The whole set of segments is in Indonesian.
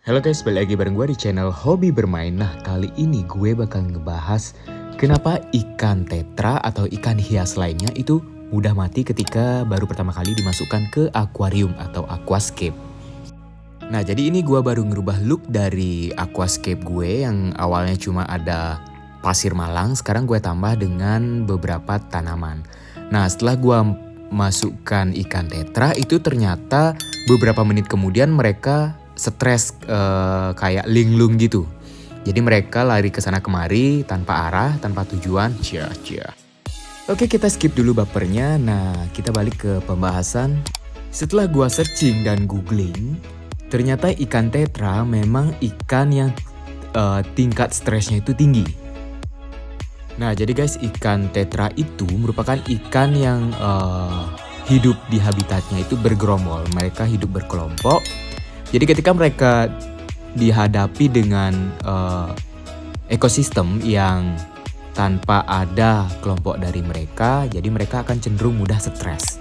Halo guys, balik lagi bareng gue di channel Hobi Bermain. Nah, kali ini gue bakal ngebahas kenapa ikan tetra atau ikan hias lainnya itu mudah mati ketika baru pertama kali dimasukkan ke akuarium atau aquascape. Nah, jadi ini gue baru ngerubah look dari aquascape gue yang awalnya cuma ada pasir malang, sekarang gue tambah dengan beberapa tanaman. Nah, setelah gue masukkan ikan tetra itu ternyata beberapa menit kemudian mereka stres kayak linglung gitu. Jadi mereka lari ke sana kemari tanpa arah, tanpa tujuan. Oke, kita skip dulu bapernya. Nah, kita balik ke pembahasan. Setelah gua searching dan googling, ternyata ikan tetra memang ikan yang tingkat stresnya itu tinggi. Nah, jadi guys, ikan tetra itu merupakan ikan yang hidup di habitatnya itu bergerombol. Mereka hidup berkelompok. Jadi ketika mereka dihadapi dengan ekosistem yang tanpa ada kelompok dari mereka, jadi mereka akan cenderung mudah stres.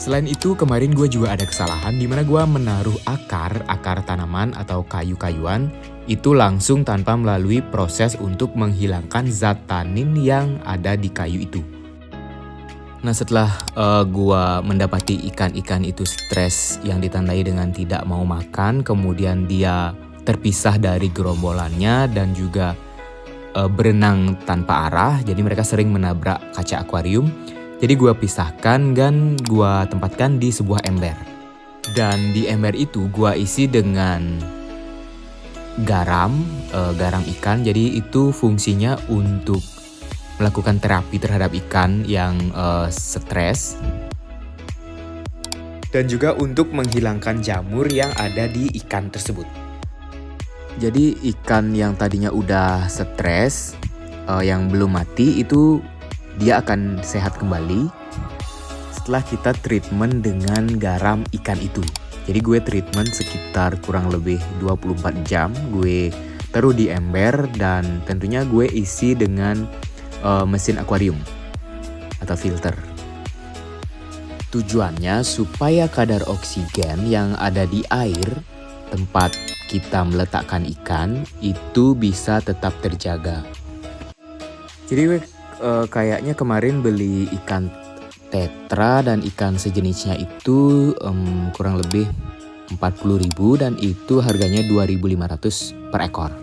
Selain itu, kemarin gue juga ada kesalahan di mana gue menaruh akar tanaman atau kayu-kayuan itu langsung tanpa melalui proses untuk menghilangkan zat tanin yang ada di kayu itu. Nah, setelah gua mendapati ikan-ikan itu stres yang ditandai dengan tidak mau makan, kemudian dia terpisah dari gerombolannya dan juga berenang tanpa arah, jadi mereka sering menabrak kaca akuarium. Jadi gua pisahkan dan gua tempatkan di sebuah ember. Dan di ember itu gua isi dengan garam ikan, jadi itu fungsinya untuk melakukan terapi terhadap ikan yang stres dan juga untuk menghilangkan jamur yang ada di ikan tersebut. Jadi ikan yang tadinya udah stres, yang belum mati itu dia akan sehat kembali setelah kita treatment dengan garam ikan itu. Jadi gue treatment sekitar kurang lebih 24 jam, gue taruh di ember dan tentunya gue isi dengan mesin akuarium atau filter. Tujuannya supaya kadar oksigen yang ada di air tempat kita meletakkan ikan itu bisa tetap terjaga. Jadi kayaknya kemarin beli ikan tetra dan ikan sejenisnya itu kurang lebih 40.000 dan itu harganya 2.500 per ekor.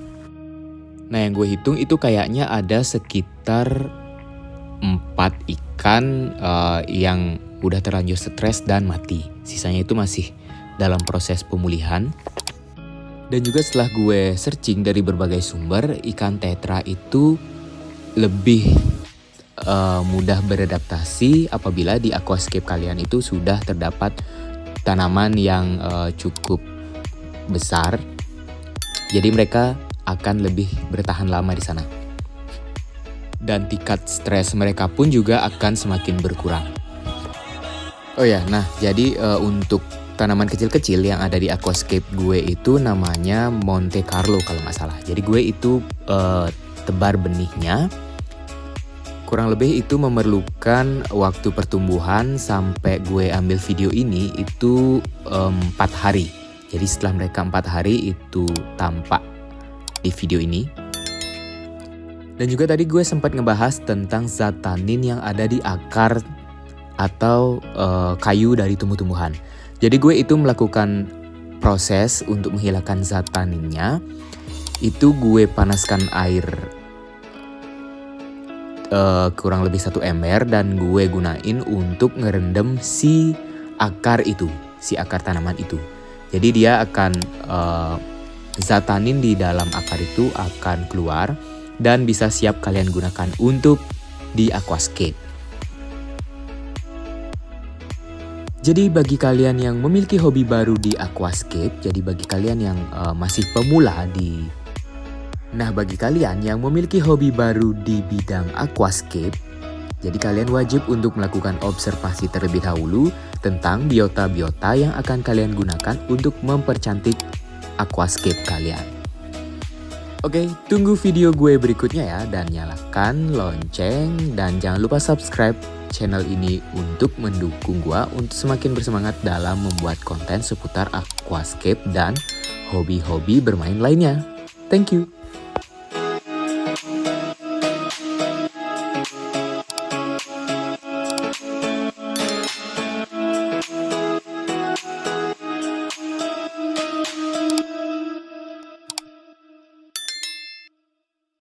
Nah, yang gue hitung itu kayaknya ada sekitar 4 ikan yang udah terlanjur stres dan mati. Sisanya itu masih dalam proses pemulihan. Dan juga setelah gue searching dari berbagai sumber, ikan tetra itu lebih mudah beradaptasi apabila di aquascape kalian itu sudah terdapat tanaman yang cukup besar. Jadi mereka akan lebih bertahan lama di sana. Dan tingkat stres mereka pun juga akan semakin berkurang. Oh ya, nah jadi untuk tanaman kecil-kecil yang ada di aquascape gue itu namanya Monte Carlo kalau nggak salah. Jadi gue itu tebar benihnya. Kurang lebih itu memerlukan waktu pertumbuhan sampai gue ambil video ini itu 4 hari. Jadi setelah mereka 4 hari itu tampak di video ini. Dan juga tadi gue sempat ngebahas tentang zat tanin yang ada di akar atau kayu dari tumbuh-tumbuhan. Jadi gue itu melakukan proses untuk menghilangkan zat taninnya. Itu gue panaskan air kurang lebih 1 ember dan gue gunain untuk ngerendam si akar itu, si akar tanaman itu. Jadi dia akan zat tanin di dalam akar itu akan keluar dan bisa siap kalian gunakan untuk di aquascape. Jadi bagi kalian yang memiliki hobi baru di aquascape, jadi bagi kalian yang masih pemula bagi kalian yang memiliki hobi baru di bidang aquascape, jadi kalian wajib untuk melakukan observasi terlebih dahulu tentang biota-biota yang akan kalian gunakan untuk mempercantik aquascape kalian. Oke, tunggu video gue berikutnya ya, dan nyalakan lonceng dan jangan lupa subscribe channel ini untuk mendukung gue untuk semakin bersemangat dalam membuat konten seputar aquascape dan hobi-hobi bermain lainnya. Thank you.